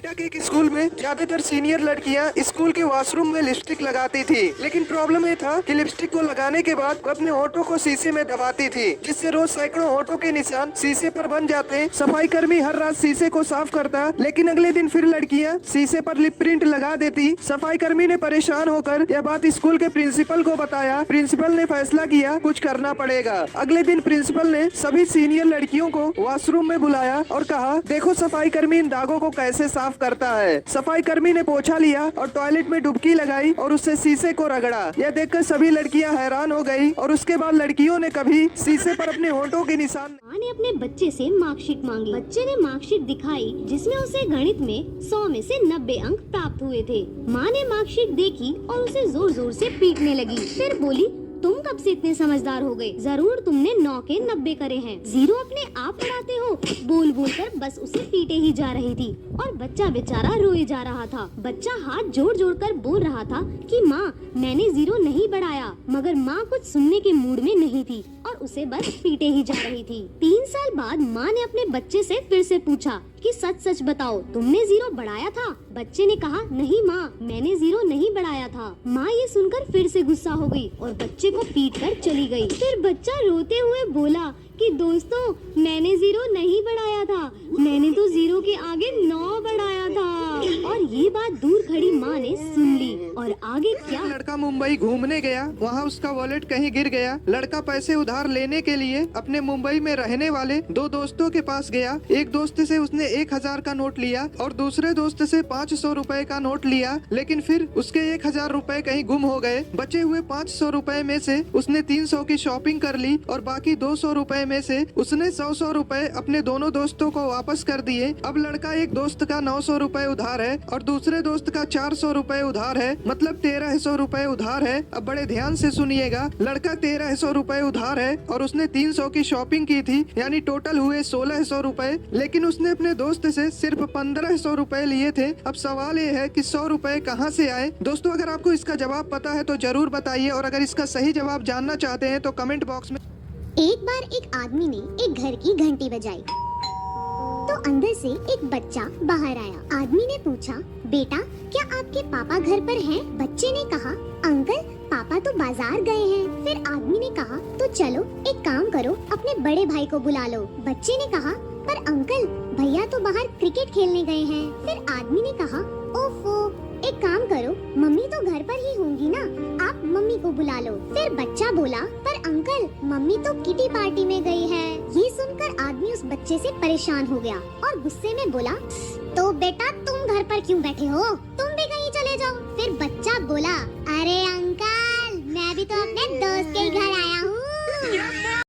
नोएडा के एक स्कूल में ज्यादातर सीनियर लड़कियां स्कूल के वॉशरूम में लिपस्टिक लगाती थी, लेकिन प्रॉब्लम ये था कि लिपस्टिक को लगाने के बाद वो अपने होठों को शीशे में दबाती थी, जिससे रोज सैकड़ों होठों के निशान शीशे पर बन जाते। सफाई कर्मी हर रात शीशे को साफ करता, लेकिन अगले दिन फिर लड़कियां शीशे पर लिप प्रिंट लगा देती। सफाई कर्मी ने परेशान होकर यह बात स्कूल के प्रिंसिपल को बताया। प्रिंसिपल ने फैसला किया कुछ करना पड़ेगा। अगले दिन प्रिंसिपल ने सभी सीनियर लड़कियों को वॉशरूम में बुलाया और कहा, देखो सफाई कर्मी इन दागों को कैसे साफ करता है। सफाई कर्मी ने पोछा लिया और टॉयलेट में डुबकी लगाई और उससे शीशे को रगड़ा। यह देखकर सभी लड़कियां हैरान हो गई और उसके बाद लड़कियों ने कभी शीशे पर अपने होठों के निशान। माँ ने अपने बच्चे से मार्कशीट मांगी। बच्चे ने मार्कशीट दिखाई जिसमें उसे गणित में 100 में से 90 अंक प्राप्त हुए थे। माँ ने मार्कशीट देखी और उसे जोर जोर से पीटने लगी। फिर बोली, तुम कब से इतने समझदार हो गए? जरूर तुमने 9 के 90 करे हैं। जीरो अपने आप पढ़ाते हो। बोल बोल कर बस उसे पीटे ही जा रही थी और बच्चा बेचारा रोए जा रहा था। बच्चा हाथ जोड़ जोड़ कर बोल रहा था कि माँ मैंने जीरो नहीं बढ़ाया, मगर माँ कुछ सुनने के मूड में नहीं थी और उसे बस पीटे ही जा रही थी। 3 साल बाद माँ ने अपने बच्चे से फिर से पूछा कि सच सच बताओ, तुमने जीरो बढ़ाया था? बच्चे ने कहा, नहीं माँ, मैंने जीरो नहीं बढ़ाया था। माँ ये सुनकर फिर से गुस्सा हो गई और बच्चे को पीट कर चली गई। फिर बच्चा रोते हुए बोला कि दोस्तों, मैंने जीरो नहीं बढ़ाया था, मैंने तो जीरो के आगे 9 बढ़ाया था। और ये बात दूर खड़ी माँ ने सुन ली और आगे क्या। लड़का मुंबई घूमने गया, वहाँ उसका वॉलेट कहीं गिर गया। लड़का पैसे उधार लेने के लिए अपने मुंबई में रहने वाले 2 दोस्तों के पास गया। एक दोस्त से उसने 1000 का नोट लिया और दूसरे दोस्त से 500 रुपए का नोट लिया, लेकिन फिर उसके 1000 रुपए कहीं गुम हो गए। बचे हुए 500 रुपए में से उसने 300 की शॉपिंग कर ली और बाकी 200 रुपए में से उसने 100 रुपए अपने दोनों दोस्तों को वापस कर दिए। अब लड़का एक दोस्त का 900 रुपए उधार है और दूसरे दोस्त का 400 रुपए उधार है, मतलब 1300 रुपए उधार है। अब बड़े ध्यान से सुनिएगा, लड़का 1300 रुपए उधार है और उसने 300 की शॉपिंग की थी, यानी टोटल हुए 1600 रुपए, लेकिन उसने अपने दोस्त से सिर्फ 1500 रुपए लिए थे। अब सवाल ये है कि 100 रुपए कहाँ से आए? दोस्तों, अगर आपको इसका जवाब पता है तो जरूर बताइए और अगर इसका सही जवाब जानना चाहते हैं तो कमेंट बॉक्स में। एक बार एक आदमी ने एक घर की घंटी बजाई तो अंदर से एक बच्चा बाहर आया। आदमी ने पूछा, बेटा क्या आपके पापा घर पर हैं? बच्चे ने कहा, अंकल पापा तो बाजार गए हैं। फिर आदमी ने कहा, तो चलो एक काम करो, अपने बड़े भाई को बुला लो। बच्चे ने कहा, पर अंकल भैया तो बाहर क्रिकेट खेलने गए हैं। फिर आदमी ने कहा, ओफो, एक काम करो, मम्मी तो घर पर ही होंगी ना, आप मम्मी को बुला लो। फिर बच्चा बोला, पर अंकल मम्मी तो किटी पार्टी में गई है। ये सुनकर आदमी उस बच्चे से परेशान हो गया और गुस्से में बोला, तो बेटा तुम घर पर क्यों बैठे हो? तुम भी कहीं चले जाओ। फिर बच्चा बोला, अरे अंकल मैं भी तो अपने दोस्त के घर